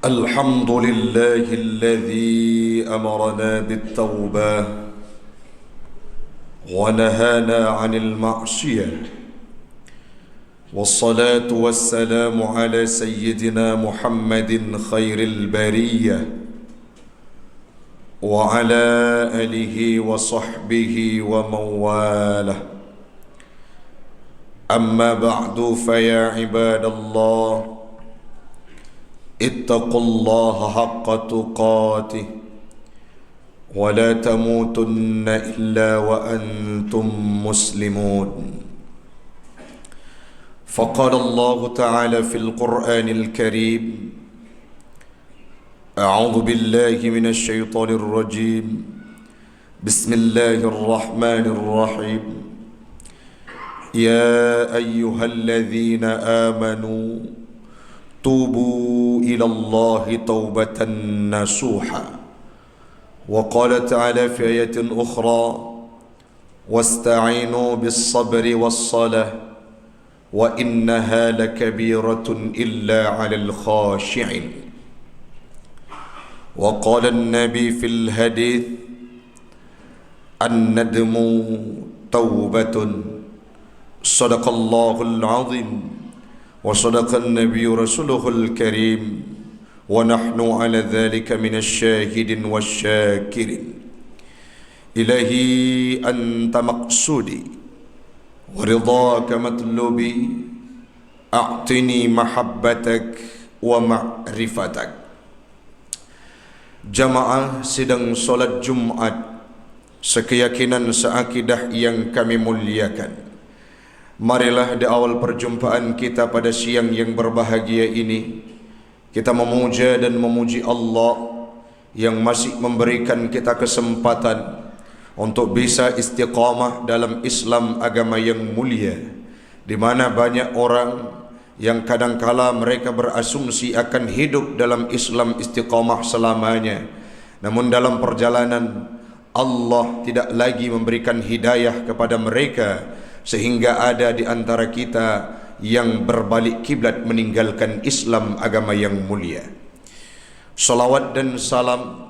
الحمد لله الذي أمرنا بالتوبة ونهانا عن المعصية، والصلاة والسلام على سيدنا محمد خير البرية وعلى آله وصحبه ومن والاه. أما بعد فيا عباد الله، اتقوا الله حق تقاته ولا تموتن إلا وأنتم مسلمون. فقال الله تعالى في القرآن الكريم: أعوذ بالله من الشيطان الرجيم، بسم الله الرحمن الرحيم. يا أيها الذين آمنوا توبوا إلى الله توبة نصوحا. وقال تعالى في آية أخرى: واستعينوا بالصبر والصلاة وإنها لكبيرة إلا على الخاشعين. وقال النبي في الحديث: الندم توبة. صدق الله العظيم وصدق النبي رسوله الكريم ونحن على ذلك من الشاهدين والشاكرين. إلهي أنت مقصودي ورضاك مطلوبي، أعطني محبتك ومعرفتك. Jamaah sidang solat Jumat sekeyakinan seakidah yang kami muliakan, marilah di awal perjumpaan kita pada siang yang berbahagia ini kita memuja dan memuji Allah yang masih memberikan kita kesempatan untuk bisa istiqamah dalam Islam, agama yang mulia, di mana banyak orang yang kadangkala mereka berasumsi akan hidup dalam Islam istiqamah selamanya, namun dalam perjalanan Allah tidak lagi memberikan hidayah kepada mereka, sehingga ada di antara kita yang berbalik kiblat meninggalkan Islam, agama yang mulia. Salawat dan salam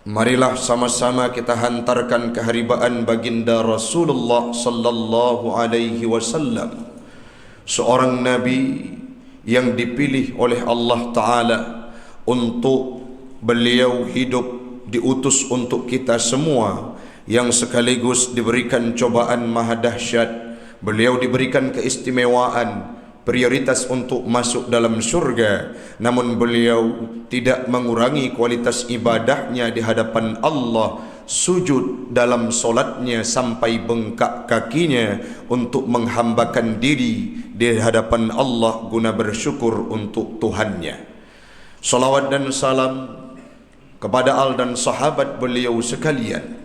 marilah sama-sama kita hantarkan keharibaan baginda Rasulullah sallallahu alaihi wasallam, seorang nabi yang dipilih oleh Allah Ta'ala untuk beliau hidup, diutus untuk kita semua, yang sekaligus diberikan cobaan maha dahsyat. Beliau diberikan keistimewaan, prioritas untuk masuk dalam surga, namun beliau tidak mengurangi kualitas ibadahnya di hadapan Allah, sujud dalam solatnya sampai bengkak kakinya untuk menghambakan diri di hadapan Allah guna bersyukur untuk Tuhannya. Salawat dan salam kepada al dan sahabat beliau sekalian,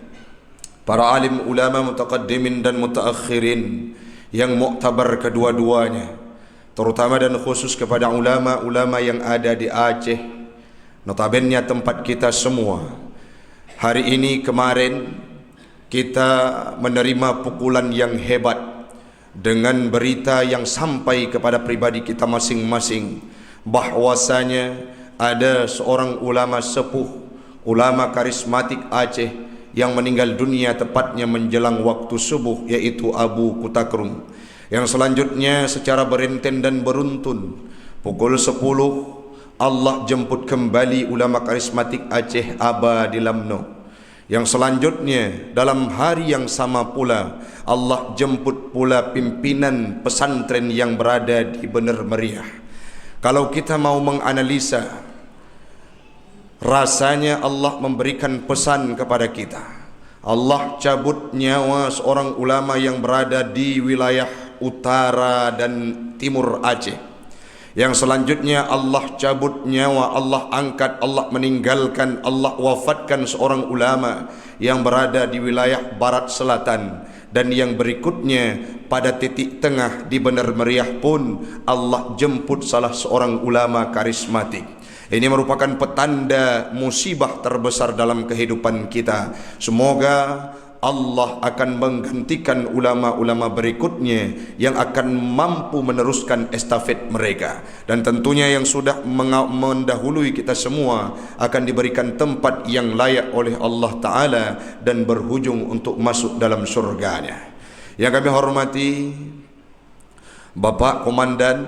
para alim ulama mutaqaddimin dan mutaakhirin yang muktabar kedua-duanya, terutama dan khusus kepada ulama-ulama yang ada di Aceh, notabene tempat kita semua. Hari ini kemarin kita menerima pukulan yang hebat dengan berita yang sampai kepada pribadi kita masing-masing, bahwasanya ada seorang ulama sepuh, ulama karismatik Aceh yang meninggal dunia tepatnya menjelang waktu subuh, yaitu Abu Kutakrum. Yang selanjutnya secara berenten dan beruntun pukul 10 Allah jemput kembali ulama karismatik Aceh Aba di Lamno. Yang selanjutnya dalam hari yang sama pula Allah jemput pula pimpinan pesantren yang berada di Bener Meriah. Kalau kita mau menganalisa, rasanya Allah memberikan pesan kepada kita. Allah cabut nyawa seorang ulama yang berada di wilayah utara dan timur Aceh. Yang selanjutnya Allah cabut nyawa, Allah angkat, Allah meninggalkan, Allah wafatkan seorang ulama yang berada di wilayah barat selatan. Dan yang berikutnya pada titik tengah di Bener Meriah pun Allah jemput salah seorang ulama karismatik. Ini merupakan petanda musibah terbesar dalam kehidupan kita. Semoga Allah akan menggantikan ulama-ulama berikutnya yang akan mampu meneruskan estafet mereka. Dan tentunya yang sudah mendahului kita semua akan diberikan tempat yang layak oleh Allah Ta'ala dan berhujung untuk masuk dalam surganya. Yang kami hormati Bapak Komandan,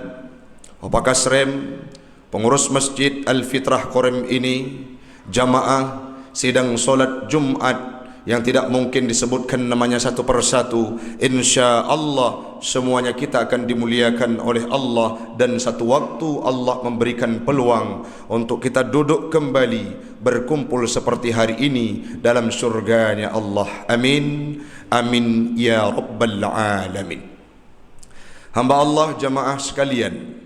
Bapak Kasrem, pengurus Masjid Al-Fitrah Korem ini, jamaah sidang solat Jumat yang tidak mungkin disebutkan namanya satu persatu. Insya Allah semuanya kita akan dimuliakan oleh Allah, dan satu waktu Allah memberikan peluang untuk kita duduk kembali berkumpul seperti hari ini dalam surganya Allah. Amin, amin ya rabbal alamin. Hamba Allah jamaah sekalian,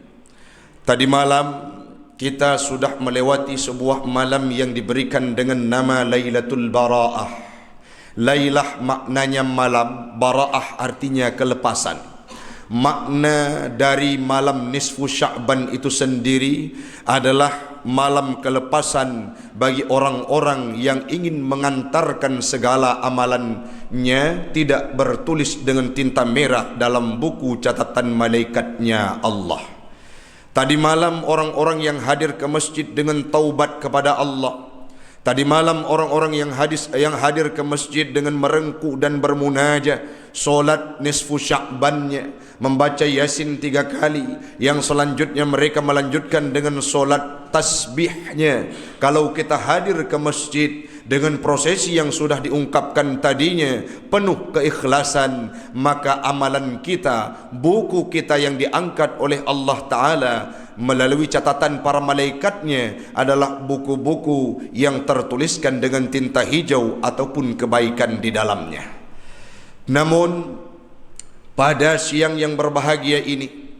tadi malam kita sudah melewati sebuah malam yang diberikan dengan nama Lailatul Bara'ah. Lailah maknanya malam, Bara'ah artinya kelepasan. Makna dari malam nisfu Sya'ban itu sendiri adalah malam kelepasan bagi orang-orang yang ingin mengantarkan segala amalannya tidak bertulis dengan tinta merah dalam buku catatan malaikatnya Allah. Tadi malam orang-orang yang hadir ke masjid dengan taubat kepada Allah. Tadi malam orang-orang yang hadir ke masjid dengan merengku dan bermunajah, solat nisfu Sya'bannya, membaca Yasin 3 kali. Yang selanjutnya mereka melanjutkan dengan solat tasbihnya. Kalau kita hadir ke masjid dengan prosesi yang sudah diungkapkan tadinya, penuh keikhlasan, maka amalan kita, buku kita yang diangkat oleh Allah Ta'ala melalui catatan para malaikatnya adalah buku-buku yang tertuliskan dengan tinta hijau ataupun kebaikan di dalamnya. Namun pada siang yang berbahagia ini,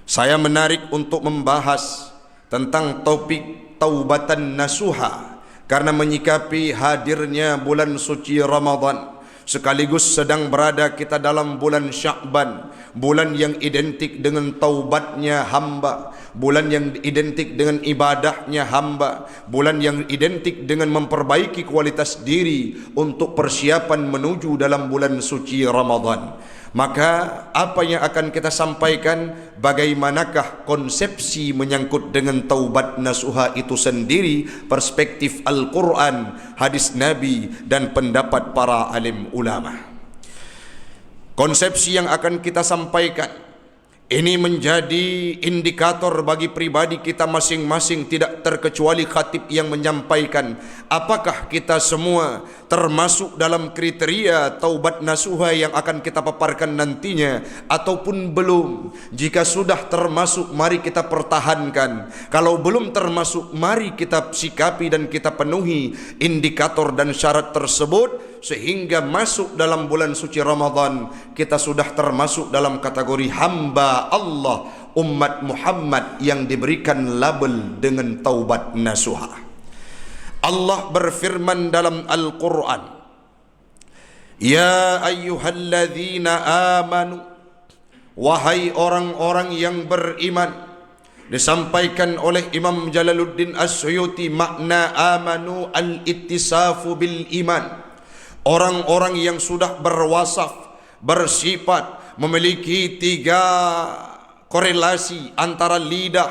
saya menarik untuk membahas tentang topik taubatan nasuha, karena menyikapi hadirnya bulan suci Ramadan, sekaligus sedang berada kita dalam bulan Sya'ban, bulan yang identik dengan taubatnya hamba, bulan yang identik dengan ibadahnya hamba, bulan yang identik dengan memperbaiki kualitas diri untuk persiapan menuju dalam bulan suci Ramadan. Maka apa yang akan kita sampaikan, bagaimanakah konsepsi menyangkut dengan taubat nasuha itu sendiri, perspektif Al-Quran, hadis Nabi dan pendapat para alim ulama. Konsepsi yang akan kita sampaikan ini menjadi indikator bagi pribadi kita masing-masing, tidak terkecuali khatib yang menyampaikan. Apakah kita semua termasuk dalam kriteria taubat nasuha yang akan kita paparkan nantinya ataupun belum? Jika sudah termasuk, mari kita pertahankan. Kalau belum termasuk, mari kita sikapi dan kita penuhi indikator dan syarat tersebut, sehingga masuk dalam bulan suci Ramadan kita sudah termasuk dalam kategori hamba Allah, umat Muhammad yang diberikan label dengan taubat nasuha. Allah berfirman dalam Al-Quran, Ya ayyuhalladzina amanu, wahai orang-orang yang beriman. Disampaikan oleh Imam Jalaluddin As-Suyuti, makna amanu al-ittisafu bil iman. Orang-orang yang sudah berwasaf, bersifat, memiliki 3 korelasi antara lidah,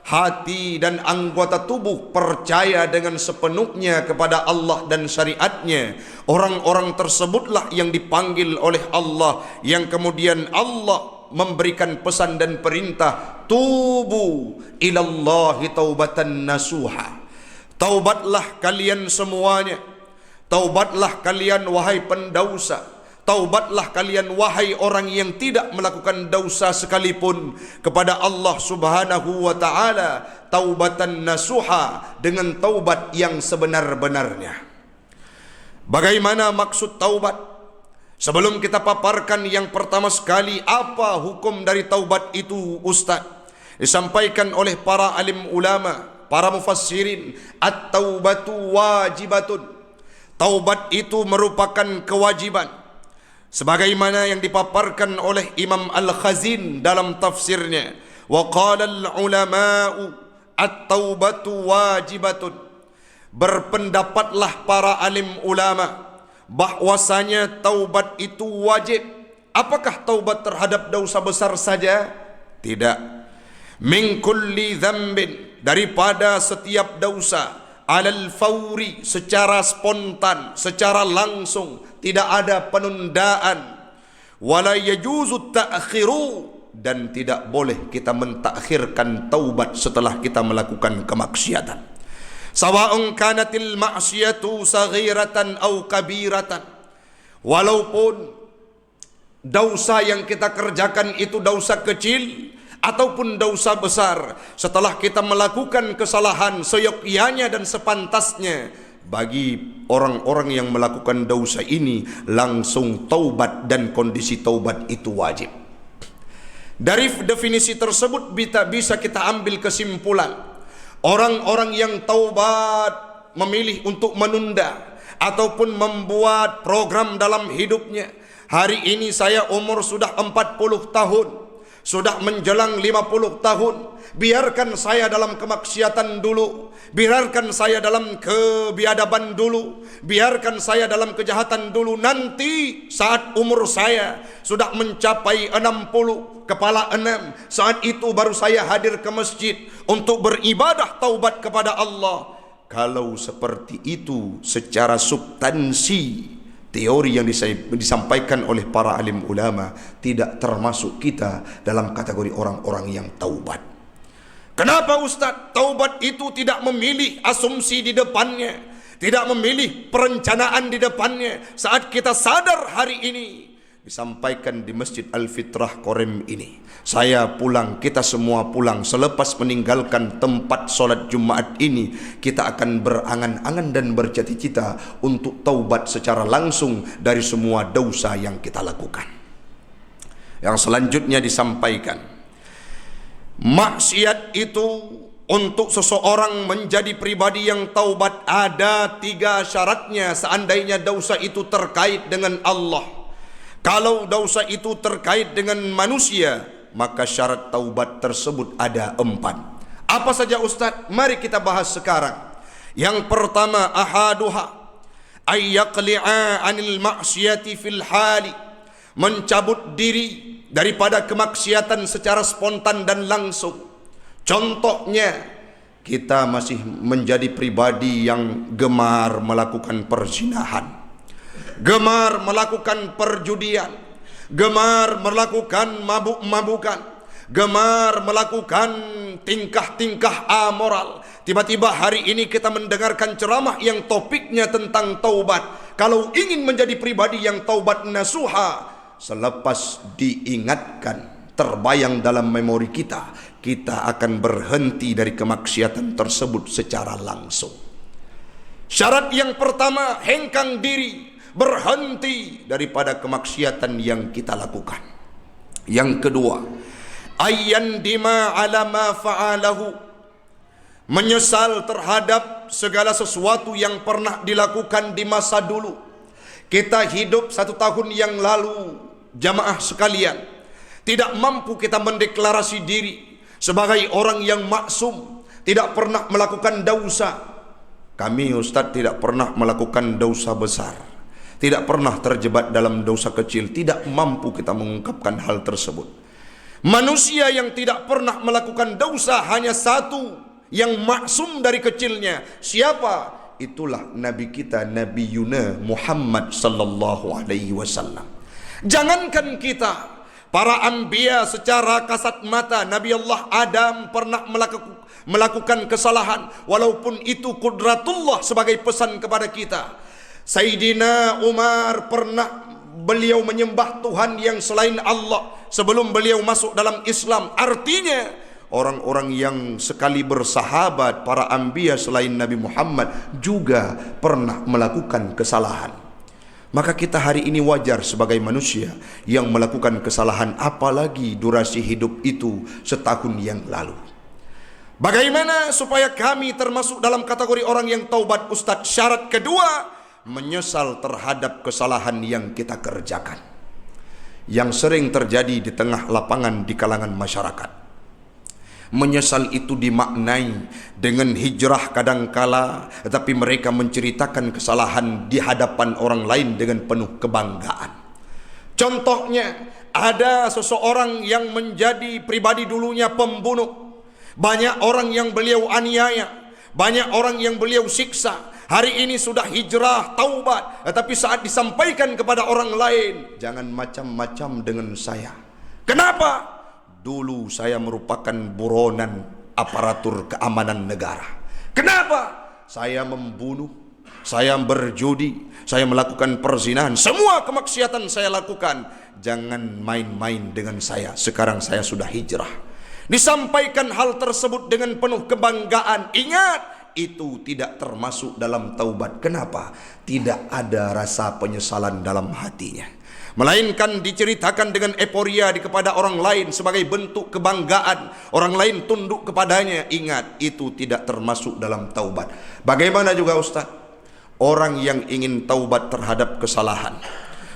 hati dan anggota tubuh, percaya dengan sepenuhnya kepada Allah dan syariatnya. Orang-orang tersebutlah yang dipanggil oleh Allah, yang kemudian Allah memberikan pesan dan perintah, tubu ilallahi taubatan nasuha. Taubatlah kalian semuanya, taubatlah kalian wahai pendausa, taubatlah kalian wahai orang yang tidak melakukan dosa sekalipun kepada Allah Subhanahu wa ta'ala, taubatan nasuha, dengan taubat yang sebenar-benarnya. Bagaimana maksud taubat? Sebelum kita paparkan yang pertama sekali, apa hukum dari taubat itu Ustaz? Disampaikan oleh para alim ulama, para mufassirin, at-taubatu wajibatun. Taubat itu merupakan kewajiban, sebagaimana yang dipaparkan oleh Imam Al-Khazin dalam tafsirnya. Wa qala al-ulama'u at-taubatu wajibatun. Berpendapatlah para alim ulama bahwasanya taubat itu wajib. Apakah taubat terhadap dosa besar saja? Tidak. Min kulli dzambin, daripada setiap dosa, alal fauri, secara spontan, secara langsung, tidak ada penundaan. Wala yajuzu ta'khiru, dan tidak boleh kita mentakhirkan taubat setelah kita melakukan kemaksiatan. Sawa'un kanatil ma'siyatu saghiratan au kabiratan, walaupun dosa yang kita kerjakan itu dosa kecil ataupun dosa besar, setelah kita melakukan kesalahan seyogyanya dan sepantasnya, bagi orang-orang yang melakukan dosa ini langsung taubat, dan kondisi taubat itu wajib. Dari definisi tersebut bisa kita ambil kesimpulan, orang-orang yang taubat memilih untuk menunda ataupun membuat program dalam hidupnya. Hari ini saya umur sudah 40 tahun, sudah menjelang 50 tahun, biarkan saya dalam kemaksiatan dulu, biarkan saya dalam kebiadaban dulu, biarkan saya dalam kejahatan dulu. Nanti saat umur saya sudah mencapai 60, kepala 6, saat itu baru saya hadir ke masjid untuk beribadah taubat kepada Allah. Kalau seperti itu secara substansi, teori yang disampaikan oleh para alim ulama, tidak termasuk kita dalam kategori orang-orang yang taubat. Kenapa Ustaz? Taubat itu tidak memilih asumsi di depannya, tidak memilih perencanaan di depannya. Saat kita sadar hari ini, disampaikan di Masjid Al-Fitrah Korem ini, saya pulang, kita semua pulang, selepas meninggalkan tempat solat Jumat ini, kita akan berangan-angan dan bercita-cita untuk taubat secara langsung dari semua dosa yang kita lakukan. Yang selanjutnya disampaikan, maksiat itu untuk seseorang menjadi pribadi yang taubat ada 3 syaratnya. Seandainya dosa itu terkait dengan Allah, kalau dosa itu terkait dengan manusia, maka syarat taubat tersebut ada 4. Apa saja Ustaz? Mari kita bahas sekarang. Yang pertama, ahaduha ayyaqli'a anil ma'siyati fil hali, mencabut diri daripada kemaksiatan secara spontan dan langsung. Contohnya, kita masih menjadi pribadi yang gemar melakukan perzinahan, gemar melakukan perjudian, gemar melakukan mabuk-mabukan, gemar melakukan tingkah-tingkah amoral. Tiba-tiba hari ini kita mendengarkan ceramah yang topiknya tentang taubat. Kalau ingin menjadi pribadi yang taubat nasuha, selepas diingatkan, terbayang dalam memori kita, kita akan berhenti dari kemaksiatan tersebut secara langsung. Syarat yang pertama, hengkang diri, berhenti daripada kemaksiatan yang kita lakukan. Yang kedua, ayyandima ala ma fa'alahu, menyesal terhadap segala sesuatu yang pernah dilakukan di masa dulu. Kita hidup 1 tahun yang lalu, jamaah sekalian, tidak mampu kita mendeklarasi diri sebagai orang yang maksum, tidak pernah melakukan dosa. Kami Ustaz tidak pernah melakukan dosa besar, tidak pernah terjebak dalam dosa kecil, tidak mampu kita mengungkapkan hal tersebut. Manusia yang tidak pernah melakukan dosa hanya satu yang maksum dari kecilnya. Siapa? Itulah Nabi kita, Nabi Yuna Muhammad sallallahu alaihi wasallam. Jangankan kita, para anbiya secara kasat mata, Nabi Allah Adam pernah melakukan kesalahan, walaupun itu qudratullah sebagai pesan kepada kita. Sayyidina Umar pernah beliau menyembah Tuhan yang selain Allah sebelum beliau masuk dalam Islam. Artinya orang-orang yang sekali bersahabat, para anbiya selain Nabi Muhammad juga pernah melakukan kesalahan. Maka kita hari ini wajar sebagai manusia yang melakukan kesalahan, apalagi durasi hidup itu 1 tahun yang lalu. Bagaimana supaya kami termasuk dalam kategori orang yang taubat Ustaz? Syarat kedua, menyesal terhadap kesalahan yang kita kerjakan, yang sering terjadi di tengah lapangan di kalangan masyarakat. Menyesal itu dimaknai dengan hijrah kadangkala, tetapi mereka menceritakan kesalahan di hadapan orang lain dengan penuh kebanggaan. Contohnya, ada seseorang yang menjadi pribadi dulunya pembunuh. Banyak orang yang beliau aniaya, banyak orang yang beliau siksa. Hari ini sudah hijrah, taubat, tetapi saat disampaikan kepada orang lain, jangan macam-macam dengan saya. Kenapa? Dulu saya merupakan buronan aparatur keamanan negara. Kenapa? Saya membunuh, saya berjudi, saya melakukan perzinahan, semua kemaksiatan saya lakukan. Jangan main-main dengan saya. Sekarang saya sudah hijrah. Disampaikan hal tersebut dengan penuh kebanggaan. Ingat, itu tidak termasuk dalam taubat. Kenapa? Tidak ada rasa penyesalan dalam hatinya, melainkan diceritakan dengan euforia kepada orang lain sebagai bentuk kebanggaan. Orang lain tunduk kepadanya. Ingat, itu tidak termasuk dalam taubat. Bagaimana juga Ustaz? Orang yang ingin taubat terhadap kesalahan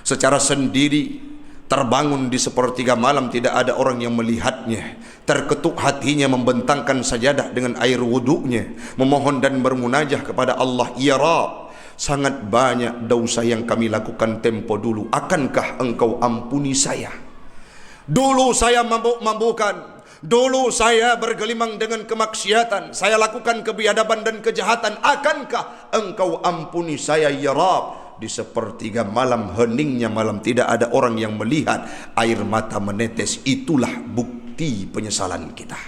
secara sendiri, terbangun di sepertiga malam, tidak ada orang yang melihatnya, terketuk hatinya, membentangkan sajadah dengan air wuduknya, memohon dan bermunajah kepada Allah, ya Rabb, sangat banyak dosa yang kami lakukan tempo dulu, akankah engkau ampuni saya? Dulu saya mabuk-mabukan, dulu saya bergelimang dengan kemaksiatan, saya lakukan kebiadaban dan kejahatan, akankah engkau ampuni saya ya Rabb? Di sepertiga malam, heningnya malam, tidak ada orang yang melihat, air mata menetes. Itulah bukti penyesalan kita.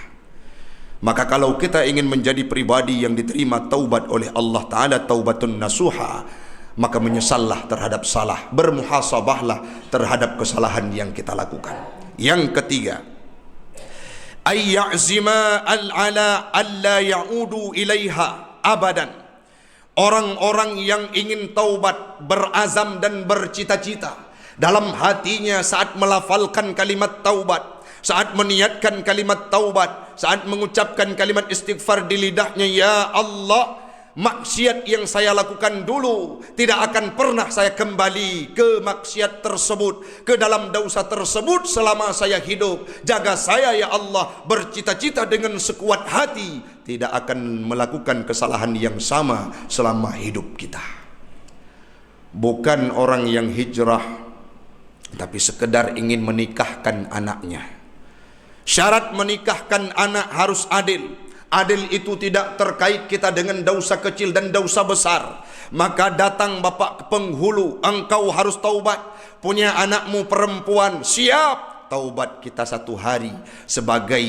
Maka kalau kita ingin menjadi pribadi yang diterima taubat oleh Allah Ta'ala, taubatun nasuha, maka menyesallah terhadap salah, bermuhasabahlah terhadap kesalahan yang kita lakukan. Yang ketiga, ayya'zima al-ala alla ya'udu ilaiha abadan. Orang-orang yang ingin taubat berazam dan bercita-cita dalam hatinya saat melafalkan kalimat taubat, saat meniatkan kalimat taubat, saat mengucapkan kalimat istighfar di lidahnya, ya Allah, maksiat yang saya lakukan dulu tidak akan pernah saya kembali ke maksiat tersebut, ke dalam dosa tersebut selama saya hidup. Jaga saya ya Allah, bercita-cita dengan sekuat hati tidak akan melakukan kesalahan yang sama selama hidup kita. Bukan orang yang hijrah tapi sekedar ingin menikahkan anaknya. Syarat menikahkan anak harus adil. Adil itu tidak terkait kita dengan dosa kecil dan dosa besar. Maka datang bapak ke penghulu, engkau harus taubat. Punya anakmu perempuan, siap taubat kita satu hari sebagai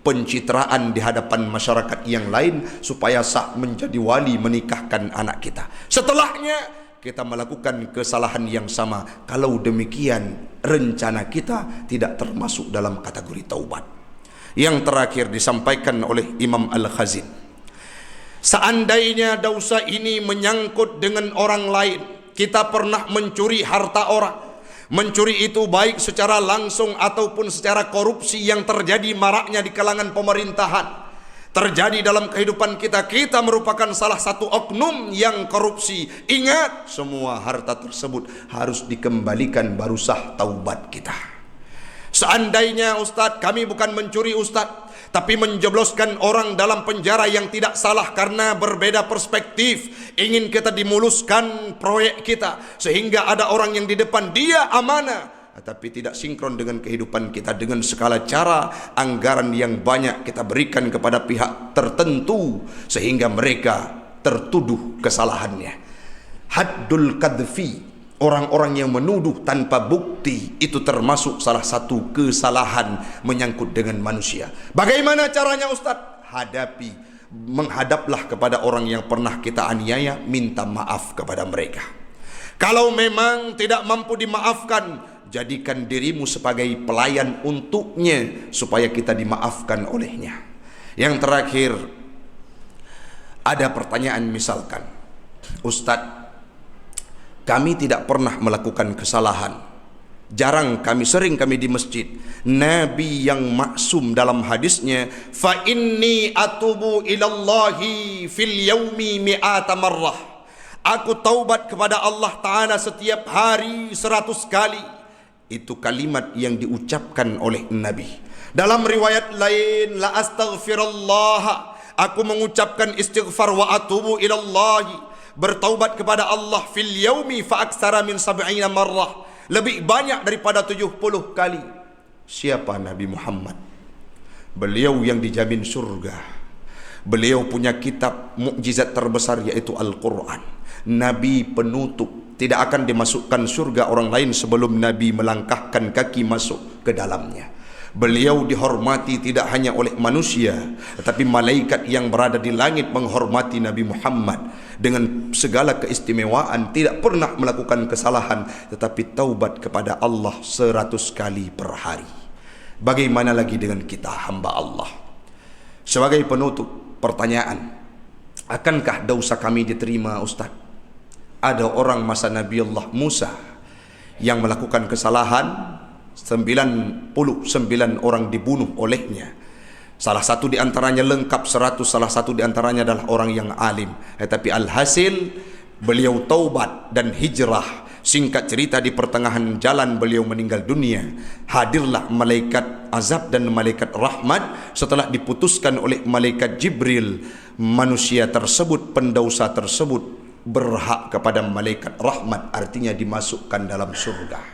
pencitraan di hadapan masyarakat yang lain supaya sah menjadi wali menikahkan anak kita. Setelahnya kita melakukan kesalahan yang sama. Kalau demikian, rencana kita tidak termasuk dalam kategori taubat. Yang terakhir disampaikan oleh Imam Al-Khazin, seandainya dosa ini menyangkut dengan orang lain, kita pernah mencuri harta orang, mencuri itu baik secara langsung ataupun secara korupsi yang terjadi maraknya di kalangan pemerintahan, terjadi dalam kehidupan kita, kita merupakan salah satu oknum yang korupsi. Ingat, semua harta tersebut harus dikembalikan baru sah taubat kita. Seandainya Ustadz, kami bukan mencuri Ustadz, tapi menjebloskan orang dalam penjara yang tidak salah karena berbeda perspektif. Ingin kita dimuluskan proyek kita sehingga ada orang yang di depan dia amanah, tapi tidak sinkron dengan kehidupan kita. Dengan segala cara, anggaran yang banyak kita berikan kepada pihak tertentu sehingga mereka tertuduh kesalahannya. Haddul kadfi, orang-orang yang menuduh tanpa bukti, itu termasuk salah satu kesalahan menyangkut dengan manusia. Bagaimana caranya Ustaz? Menghadaplah kepada orang yang pernah kita aniaya, minta maaf kepada mereka. Kalau memang tidak mampu dimaafkan, jadikan dirimu sebagai pelayan untuknya supaya kita dimaafkan olehnya. Yang terakhir, ada pertanyaan misalkan, Ustaz, kami tidak pernah melakukan kesalahan, sering kami di masjid. Nabi yang maksum dalam hadisnya, fa inni atubu ilallahi fil yaumi mi'ata marrah, aku taubat kepada Allah Ta'ala setiap hari 100 kali. Itu kalimat yang diucapkan oleh Nabi. Dalam riwayat lain, la astaghfirullah, aku mengucapkan istighfar wa atubu ilallahi, bertaubat kepada Allah fil yaumi fa aksara min 70 marrah, lebih banyak daripada 70 kali. Siapa Nabi Muhammad? Beliau yang dijamin surga. Beliau punya kitab mukjizat terbesar yaitu Al-Quran. Nabi penutup, tidak akan dimasukkan surga orang lain sebelum Nabi melangkahkan kaki masuk ke dalamnya. Beliau dihormati tidak hanya oleh manusia, tetapi malaikat yang berada di langit menghormati Nabi Muhammad dengan segala keistimewaan, tidak pernah melakukan kesalahan, tetapi taubat kepada Allah 100 kali per hari. Bagaimana lagi dengan kita hamba Allah? Sebagai penutup, pertanyaan, akankah dosa kami diterima Ustaz? Ada orang masa Nabi Allah Musa yang melakukan kesalahan, 99 orang dibunuh olehnya. Salah satu di antaranya lengkap 100, salah satu di antaranya adalah orang yang alim. Tetapi alhasil beliau taubat dan hijrah. Singkat cerita, di pertengahan jalan beliau meninggal dunia. Hadirlah malaikat azab dan malaikat rahmat setelah diputuskan oleh malaikat Jibril. Manusia tersebut, pendosa tersebut berhak kepada malaikat rahmat, artinya dimasukkan dalam surga.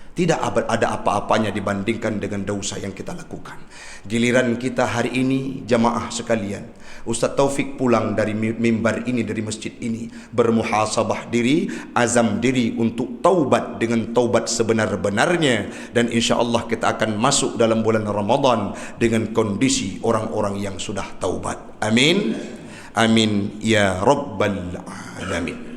Tidak ada apa-apanya dibandingkan dengan dosa yang kita lakukan. Giliran kita hari ini, jamaah sekalian, Ustaz Taufik pulang dari mimbar ini, dari masjid ini, bermuhasabah diri, azam diri untuk taubat dengan taubat sebenar-benarnya. Dan insya Allah kita akan masuk dalam bulan Ramadan dengan kondisi orang-orang yang sudah taubat. Amin. Amin ya Rabbal Alamin.